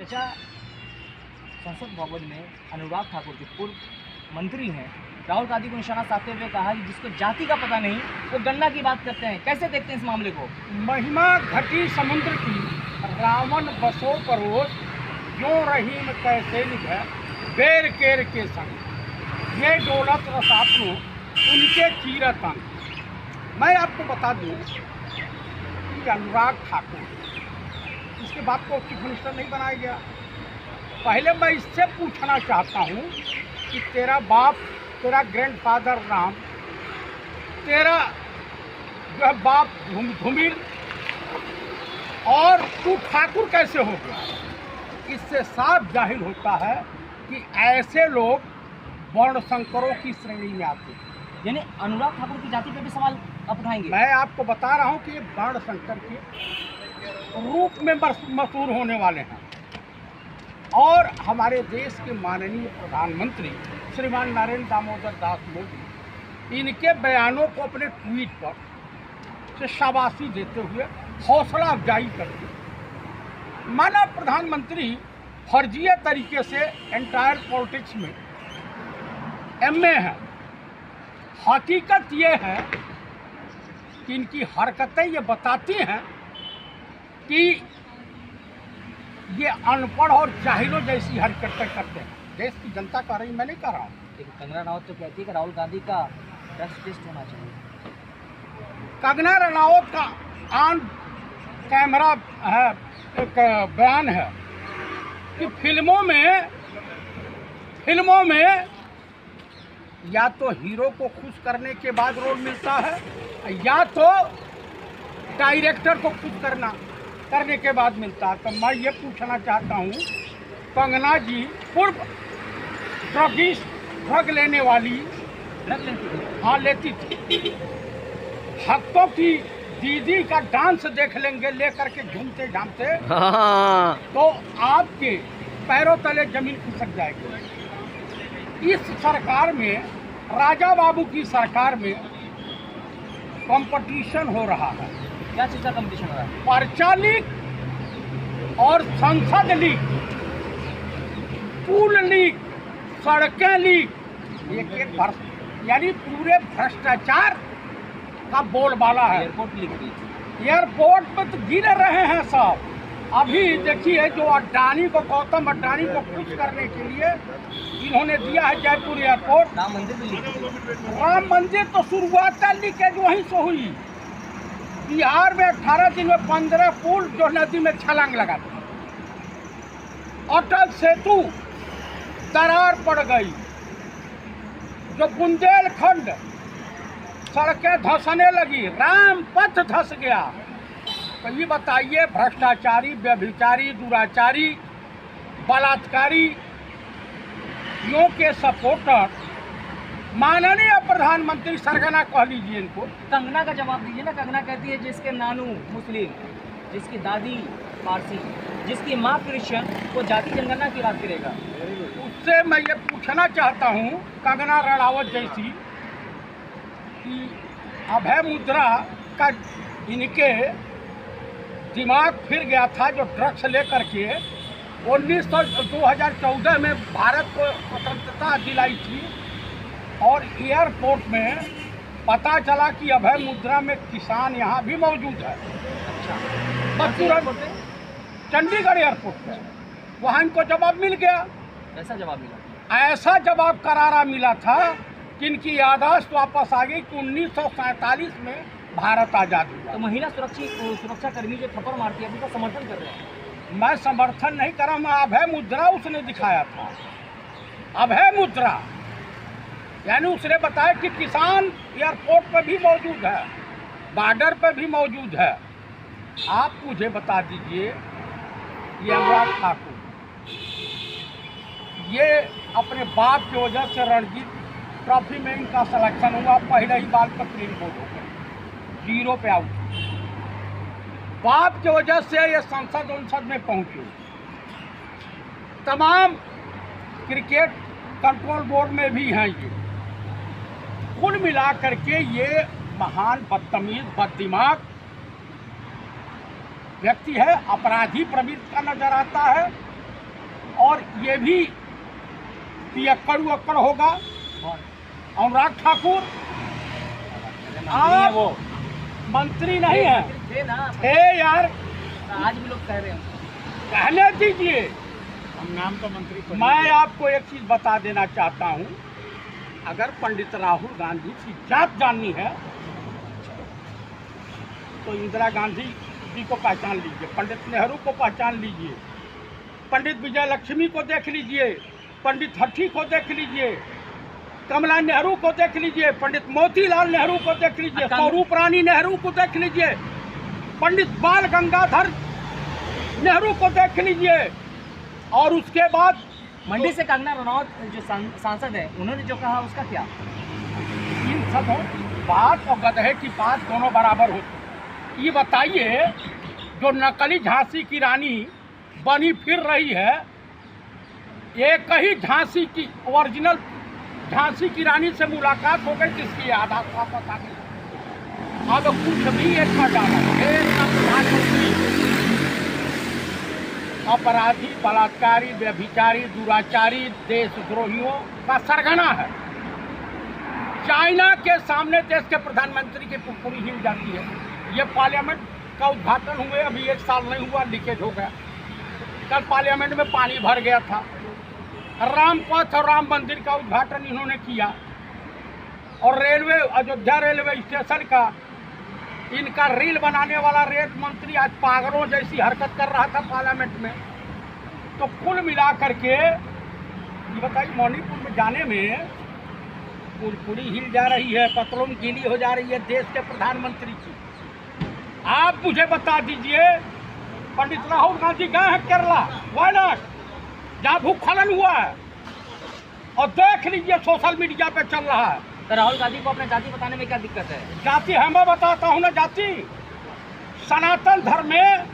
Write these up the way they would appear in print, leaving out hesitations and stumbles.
चचा, संसद भवन में अनुराग ठाकुर जो पूर्व मंत्री हैं, राहुल गांधी को निशाना साधते हुए कहा कि जिसको जाति का पता नहीं वो गन्ना की बात करते हैं। कैसे देखते हैं इस मामले को? महिमा घटी समुद्र की रावण बसो परोस, जो रहीम कैसे निभे बेर केर के संग, ये दौलत रसातु उनके कीरतन। मैं आपको बता दूं कि अनुराग ठाकुर, इसके बाद को चीफ मिनिस्टर नहीं बनाया गया। पहले मैं इससे पूछना चाहता हूं कि तेरा बाप, तेरा ग्रैंडफादर राम, तेरा जो है बाप धूमिल, और तू ठाकुर कैसे हो गया? इससे साफ जाहिर होता है कि ऐसे लोग वर्ण संकरों की श्रेणी में आते हैं। यानी अनुराग ठाकुर की जाति पे भी सवाल आप उठाएंगे? मैं आपको बता रहा हूं कि ये वर्ण संकर के रूप में मशहूर होने वाले हैं। और हमारे देश के माननीय प्रधानमंत्री श्रीमान नरेंद्र दामोदर दास मोदी इनके बयानों को अपने ट्वीट पर से शाबाशी देते हुए हौसला अफजाई करते हैं। माना प्रधानमंत्री फर्जिया तरीके से एंटायर पॉलिटिक्स में एमए है। हकीकत ये है कि इनकी हरकतें ये बताती हैं कि ये अनपढ़ और जाहिलों जैसी हरकतें करते हैं। देश की जनता कह रही, मैं नहीं कह रहा हूँ। लेकिन कंगना रनावत तो कहती है कि राहुल गांधी का ड्रग्स टेस्ट होना चाहिए। कंगना रनावत का ऑन कैमरा है एक बयान है कि फिल्मों में या तो हीरो को खुश करने के बाद रोल मिलता है या तो डायरेक्टर को खुश करने के बाद मिलता है। तो मैं ये पूछना चाहता हूँ, कंगना जी पूर्व ड्रग लेने वाली, हाँ लेती थी। भक्तों की दीदी का डांस देख लेंगे लेकर के झूमते झामते, तो आपके पैरों तले जमीन खिसक जाएगी। इस सरकार में, राजा बाबू की सरकार में कंपटीशन हो रहा है। क्या चीज़ का कंपटीशन हो रहा है? पर्चा लीक और संसद लीक, पुल लीक, सड़कें लीक, यानी पूरे भ्रष्टाचार का बोलबाला है। एयरपोर्ट लीक भी। एयरपोर्ट पर तो गिर रहे हैं सब। अभी देखिए, जो अड्डानी को, गौतम अड्डानी को खुश करने के लिए इन्होंने दिया है जयपुर एयरपोर्ट। राम मंदिर भी लीक। राम मंदिर तो शुरुआत लीकेज वहीं से हुई। बिहार में 18 दिन में 15 पुल जो नदी में छलांग लगाते। अटल सेतु दरार पड़ गई। जो बुंदेलखंड सड़कें धंसने लगी, राम पथ धंस गया। तो ये बताइए, भ्रष्टाचारी, व्यभिचारी, दुराचारी, बलात्कारी यों के सपोर्टर माननीय प्रधानमंत्री सरगना कह लीजिए इनको। कंगना का जवाब दीजिए ना। कंगना कहती है जिसके नानू मुस्लिम, जिसकी दादी पारसी, जिसकी माँ क्रिश्चियन, वो जाति जनगणना की बात करेगा। उससे मैं ये पूछना चाहता हूँ, कंगना रनावत जैसी, कि अभय मुद्रा का इनके दिमाग फिर गया था जो ड्रग्स लेकर के 2014 में भारत को स्वतंत्रता दिलाई थी। और एयरपोर्ट में पता चला कि अभय मुद्रा में किसान यहाँ भी मौजूद है। अच्छा, चंडीगढ़ एयरपोर्ट पे वहाँ इनको जवाब मिल गया। ऐसा जवाब मिला? ऐसा जवाब करारा मिला था कि इनकी याददाश्त वापस आ गई कि 1947 में भारत आज़ाद हुआ। तो महिला सुरक्षा कर्मी जो थप्पड़ मारती है उनका समर्थन कर रहे हैं? मैं समर्थन नहीं कर रहा, मैं अभय मुद्रा उसने दिखाया था। अभय मुद्रा यानी उसने बताया कि किसान एयरपोर्ट पर भी मौजूद है, बॉर्डर पर भी मौजूद है। आप मुझे बता दीजिए, ये अनुराग ठाकुर, ये अपने बाप की वजह से रणजी ट्रॉफी में इनका सिलेक्शन हुआ, पहले ही बाल पर प्लेन बोर्ड हो गया, 0 पे आउट। बाप की वजह से ये संसद में पहुंचे। तमाम क्रिकेट कंट्रोल बोर्ड में भी हैं ये। कुल मिला करके ये महान बदतमीज, बददिमाग व्यक्ति है, अपराधी प्रवृत्ति का नजर आता है। ये भी पियक्कड़ उक्कड़ होगा। अनुराग ठाकुर मंत्री है वो, मंत्री नहीं है, थे ना, थे यार, आज भी लोग कह रहे हैं। कहने दीजिए। हम नाम तो मंत्री मैं आपको एक चीज बता देना चाहता हूँ, अगर पंडित राहुल गांधी की जात जाननी है तो इंदिरा गांधी जी को पहचान लीजिए, पंडित नेहरू को पहचान लीजिए, पंडित विजय लक्ष्मी को देख लीजिए, पंडित हठी को देख लीजिए, कमला नेहरू को देख लीजिए, पंडित मोतीलाल नेहरू को देख लीजिए, स्वरूप रानी नेहरू को देख लीजिए, पंडित बाल गंगाधर नेहरू को देख लीजिए। और उसके बाद मंडी से कंगना रनौत जो सांसद है, उन्होंने जो कहा उसका क्या? इन सब बात और गधे की बात दोनों बराबर होती। ये बताइए, जो नकली झांसी की रानी बनी फिर रही है, एक ही झांसी की ओरिजिनल झांसी की रानी से मुलाकात हो गई, जिसकी आधार वापस आ गई। अब कुछ भी एक प्रधानमंत्री अपराधी, बलात्कारी, व्यभिचारी, दुराचारी, देशद्रोहियों का सरगना है। चाइना के सामने देश के प्रधानमंत्री की पूरी हिल जाती है। ये पार्लियामेंट का उद्घाटन हुए अभी 1 साल नहीं हुआ, लीकेज हो गया। कल पार्लियामेंट में पानी भर गया था। रामपथ और राम मंदिर का उद्घाटन इन्होंने किया, और रेलवे, अयोध्या रेलवे स्टेशन का इनका रील बनाने वाला रेल मंत्री आज पागलों जैसी हरकत कर रहा था पार्लियामेंट में। तो कुल मिलाकर के ये बताइए, मणिपुर में जाने में पूरी हिल जा रही है, पतलून गीली हो जा रही है देश के प्रधानमंत्री की। आप मुझे बता दीजिए, पंडित राहुल गांधी गए हैं केरला, वायनाड, जहाँ भूस्खलन हुआ है, और देख लीजिए सोशल मीडिया पे चल रहा है। तो राहुल गांधी को अपना जाति बताने में क्या दिक्कत है? जाति है, मैं बताता हूँ ना जाति। सनातन धर्म में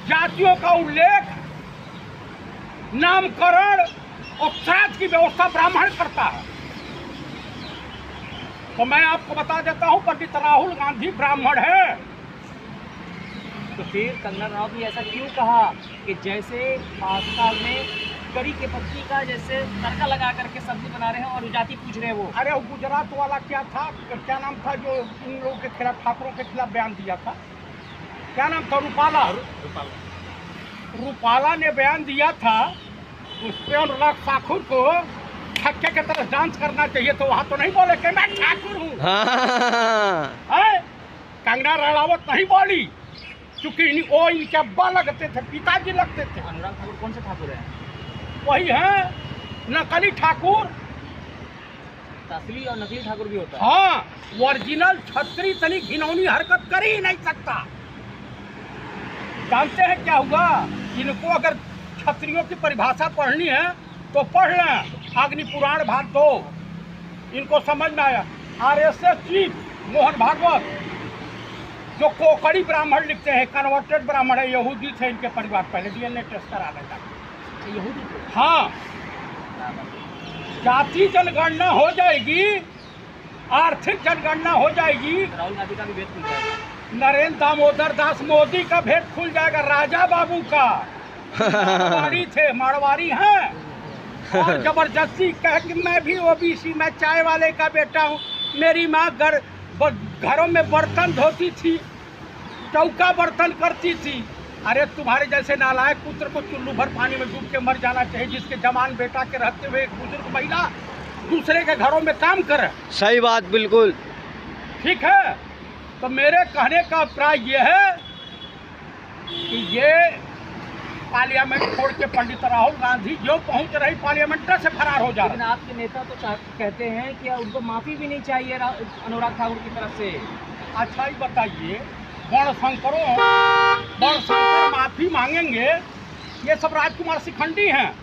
जातियों का उल्लेख, नामकरण और श्राद्ध की व्यवस्था ब्राह्मण करता है। तो मैं आपको बता देता हूँ, पंडित राहुल गांधी ब्राह्मण है। तो फिर कंगना रनौत ने ऐसा क्यों कहा कि जैसे पास्ता में करी के पत्ती का जैसे तड़का लगा करके सब्जी बना रहे हैं और जाति पूछ रहे हैं वो? अरे वो गुजरात वाला क्या था, क्या नाम था, जो इन लोगों के खिलाफ, ठाकुरों के खिलाफ बयान दिया था, क्या नाम था, रूपाला। रूपाला ने बयान दिया था, उस पर अनुराग ठाकुर को छक्के की तरह डांस करना चाहिए, तो वहाँ तो नहीं बोले कि मैं ठाकुर हूँ। कंगना रनावत नहीं बोली, क्योंकि वो इनके अब्बा लगते थे, पिताजी लगते थे। अनुराग ठाकुर कौन से ठाकुर है? वही है नकली ठाकुर। असली और नकली ठाकुर भी होता है। हाँ, ओरिजिनल छत्री तनी घिनौनी हरकत कर ही नहीं सकता। जानते हैं क्या हुआ? इनको अगर छत्रियों की परिभाषा पढ़नी है तो पढ़ लें, अग्नि पुराण भाग 2, इनको समझ में आया। RSS चीफ मोहन भागवत, जो कोकड़ी ब्राह्मण लिखते हैं, कन्वर्टेड ब्राह्मण है, यहूदी थे इनके परिवार, पहले DNA टेस्ट करा लेता। यहूदी थे? हाँ, जाति जनगणना हो जाएगी, आर्थिक जनगणना हो जाएगी, राहुल गांधी का भी भेद खुल जाएगा। नरेंद्र दामोदर दास मोदी का भेद खुल जाएगा, राजा बाबू का। मारवाड़ी थे, मारवाड़ी हैं, और जबरदस्ती कह कि मैं भी OBC, मैं चाय वाले का बेटा हूँ, मेरी माँ घरों में बर्तन धोती थी, चौका बर्तन करती थी। अरे तुम्हारे जैसे नालायक पुत्र को चुल्लू भर पानी में डूब के मर जाना चाहिए, जिसके जवान बेटा के रहते हुए एक बुजुर्ग महिला दूसरे के घरों में काम करे। सही बात, बिल्कुल ठीक है। तो मेरे कहने का अभिप्राय ये है कि ये पार्लियामेंट छोड़ के पंडित राहुल गांधी जो पहुंच रही पार्लियामेंट से फरार हो जा रहे। लेकिन आपके नेता तो कहते हैं कि उनको माफी भी नहीं चाहिए अनुराग ठाकुर की तरफ से। अच्छा ही बताइए, वर्णशंकर माफी मांगेंगे? ये सब राजकुमार शिखंडी हैं,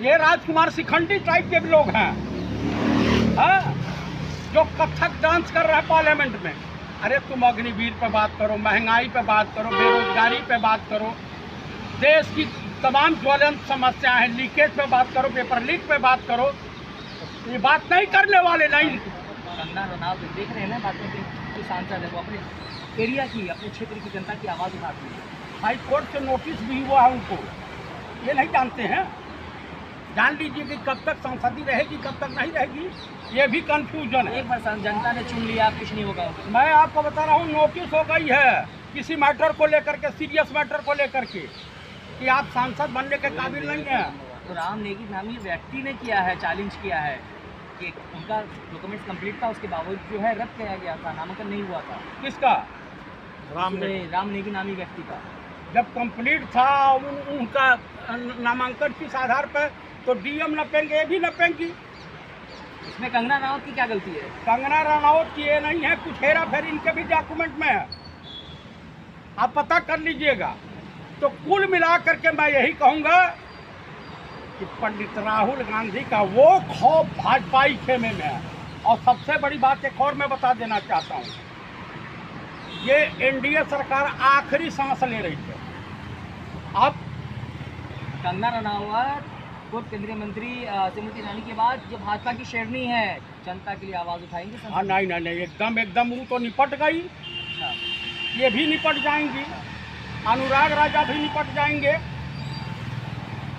ये राजकुमार शिखंडी टाइप के भी लोग हैं, जो कथक डांस कर रहे हैं पार्लियामेंट में। अरे तुम अग्निवीर पे बात करो, महंगाई पे बात करो, बेरोजगारी पे बात करो, देश की तमाम ज्वलंत समस्याएं हैं, लीकेज पे बात करो, पेपर लीक पे बात करो। ये बात नहीं करने वाले नहीं। कंगना रनौत देख रहे हैं ना, बातें जो सांसद है वो अपने एरिया की, अपने क्षेत्र की जनता की आवाज़ उठाती है। हाई कोर्ट से नोटिस भी हुआ है उनको ये नहीं जानते हैं। जान लीजिए कि कब तक संसदी रहेगी, कब तक नहीं रहेगी, ये भी कंफ्यूजन है। एक बार जनता ने चुन लिया, कुछ नहीं होगा। मैं आपको बता रहा हूँ, नोटिस हो गई है किसी मैटर को लेकर के, सीरियस मैटर को लेकर के, कि आप सांसद बनने के काबिल नहीं हैं। तो राम नेगी नामी व्यक्ति ने किया है, चैलेंज किया है कि उनका डॉक्यूमेंट्स कंप्लीट था, उसके बावजूद जो है रद्द किया गया था, नामांकन नहीं हुआ था। किसका? राम नेगी नामी व्यक्ति का। जब कंप्लीट था उनका नामांकन किस आधार पर, तो डीएम नपेंगे, ये भी नपेंगी। इसमें कंगना रनावत की क्या गलती है? कंगना रनावत की ये नहीं है, कुछ हेरा फेरी इनके भी डॉक्यूमेंट में है, आप पता कर लीजिएगा। तो कुल मिला करके मैं यही कहूँगा कि पंडित राहुल गांधी का वो खौफ भाजपाई खेमे में है। और सबसे बड़ी बात एक और मैं बता देना चाहता हूँ, ये एनडीए सरकार आखिरी सांस ले रही है। अब कंगना रनावत पूर्व केंद्रीय मंत्री स्मृति ईरानी के बाद जो भाजपा की शेरनी है, जनता के लिए आवाज़ उठाएंगे? हाँ, नहीं, एकदम वो तो निपट गई। अच्छा। ये भी निपट जाएंगी, अनुराग राजा भी निपट जाएंगे,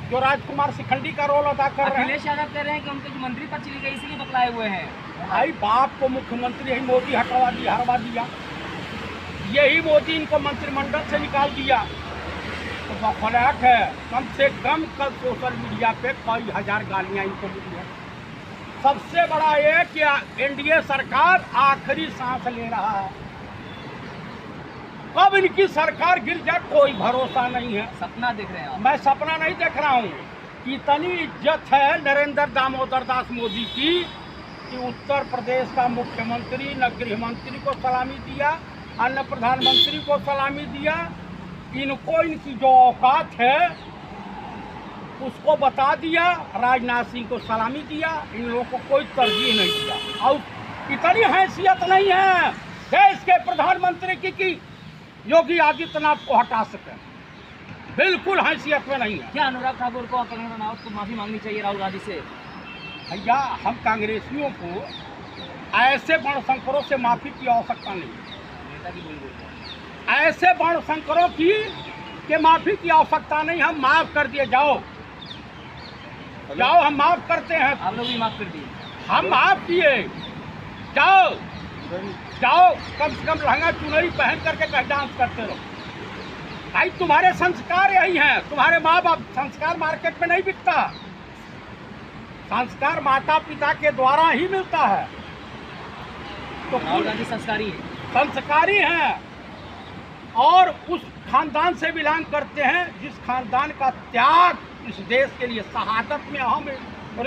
जो राजकुमार शिखंडी का रोल अदा कर रहे हैं। अखिलेश यादव कह रहे हैं कि उनके जो मंत्री पद चली गई इसलिए बतलाए हुए हैं। भाई बाप को मुख्यमंत्री यही मोदी हटवा दिया, यही मोदी इनको मंत्रिमंडल से निकाल दिया। तो बखलाहट है। कम से कम कल सोशल मीडिया पे कई हजार गालियाँ इनको मिली है। सबसे बड़ा ये कि एनडीए सरकार आखिरी सांस ले रहा है, कब इनकी सरकार गिर जाए कोई भरोसा नहीं है। सपना देख रहे हैं आप? मैं सपना नहीं देख रहा हूँ। इतनी इज्जत है नरेंद्र दामोदर दास मोदी की कि उत्तर प्रदेश का मुख्यमंत्री न गृह मंत्री को सलामी दिया, अन्य प्रधानमंत्री को सलामी दिया। इनको इनकी जो औकात है उसको बता दिया, राजनाथ सिंह को सलामी दिया, इन लोगों को कोई तरजीह नहीं दिया। और इतनी हैसियत नहीं है देश के प्रधानमंत्री की कि योगी आदित्यनाथ को हटा सके, बिल्कुल हैसियत में नहीं है। क्या अनुराग ठाकुर को और कंगना रनावत को माफ़ी मांगनी चाहिए राहुल गांधी से? भैया हम कांग्रेसियों को ऐसे वर्णशंकरों से माफ़ी की आवश्यकता नहीं, नेता की बोल बोलते हैं। ऐसे वर्णशंकरों की के माफ़ी की आवश्यकता नहीं। हम माफ़ कर दिए, जाओ हम माफ़ करते हैं। आप लोग भी माफ़ कर दिए? हम माफ़ किए, जाओ कम से कम लहंगा चुनरी पहन करके कहीं डांस करते रहो। भाई तुम्हारे संस्कार यही हैं, तुम्हारे माँ बाप। संस्कार मार्केट में नहीं बिकता, संस्कार माता पिता के द्वारा ही मिलता है। तो राहुल गांधी संस्कारी हैं और उस खानदान से बिलोंग करते हैं जिस खानदान का त्याग इस देश के लिए शहादत में अहम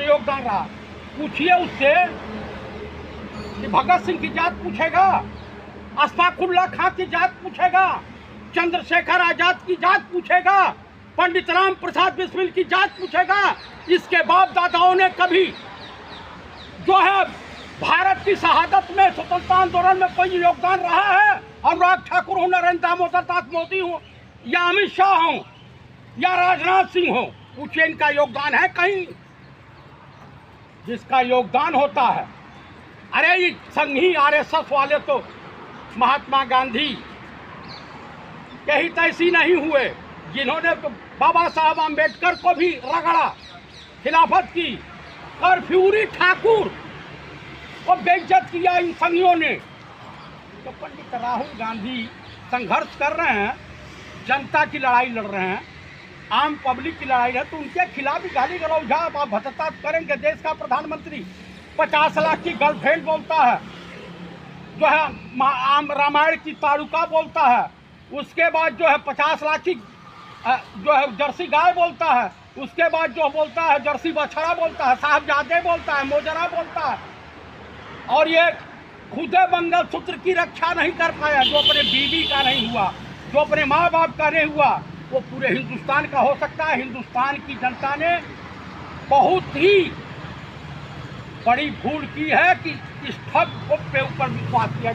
योगदान रहा। पूछिए उससे कि भगत सिंह की जात पूछेगा, अशफाकुल्लाह खां की जात पूछेगा, चंद्रशेखर आजाद की जात पूछेगा, पंडित राम प्रसाद बिस्मिल की जात पूछेगा। इसके बाप दादाओं ने कभी जो है भारत की शहादत में, स्वतंत्रता आंदोलन में कोई योगदान रहा है? अनुराग ठाकुर हो, नरेंद्र दामोदर दास मोदी हो, या अमित शाह हो, या राजनाथ सिंह हो, पूछिए इनका योगदान है कहीं? जिसका योगदान होता है, अरे ये संघी आरएसएस वाले तो महात्मा गांधी के ही तैसी नहीं हुए, जिन्होंने तो बाबा साहब आम्बेडकर को भी रगड़ा, खिलाफत की। कर्फ्यूरी ठाकुर को बेइज्जत किया इन संघियों ने। तो पंडित राहुल गांधी संघर्ष कर रहे हैं, जनता की लड़ाई लड़ रहे हैं, आम पब्लिक की लड़ाई है, तो उनके खिलाफ भी गाली गलौज आप भत्ता करेंगे। देश का प्रधानमंत्री 50 लाख की गर्लफ्रेंड बोलता है, जो है आम रामायण की तारुका बोलता है, उसके बाद जो है 50 लाख की जो है जर्सी गाय बोलता है, उसके बाद जो बोलता है जर्सी बछड़ा बोलता है, साहबजादे बोलता है, मोजरा बोलता है। और ये खुदे मंगलसूत्र की रक्षा नहीं कर पाया, जो अपने बीवी का नहीं हुआ, जो अपने माँ बाप का नहीं हुआ, वो पूरे हिंदुस्तान का हो सकता है। हिंदुस्तान की जनता ने बहुत ही बड़ी भूल की है कि इस ठग के ऊपर विश्वास किया।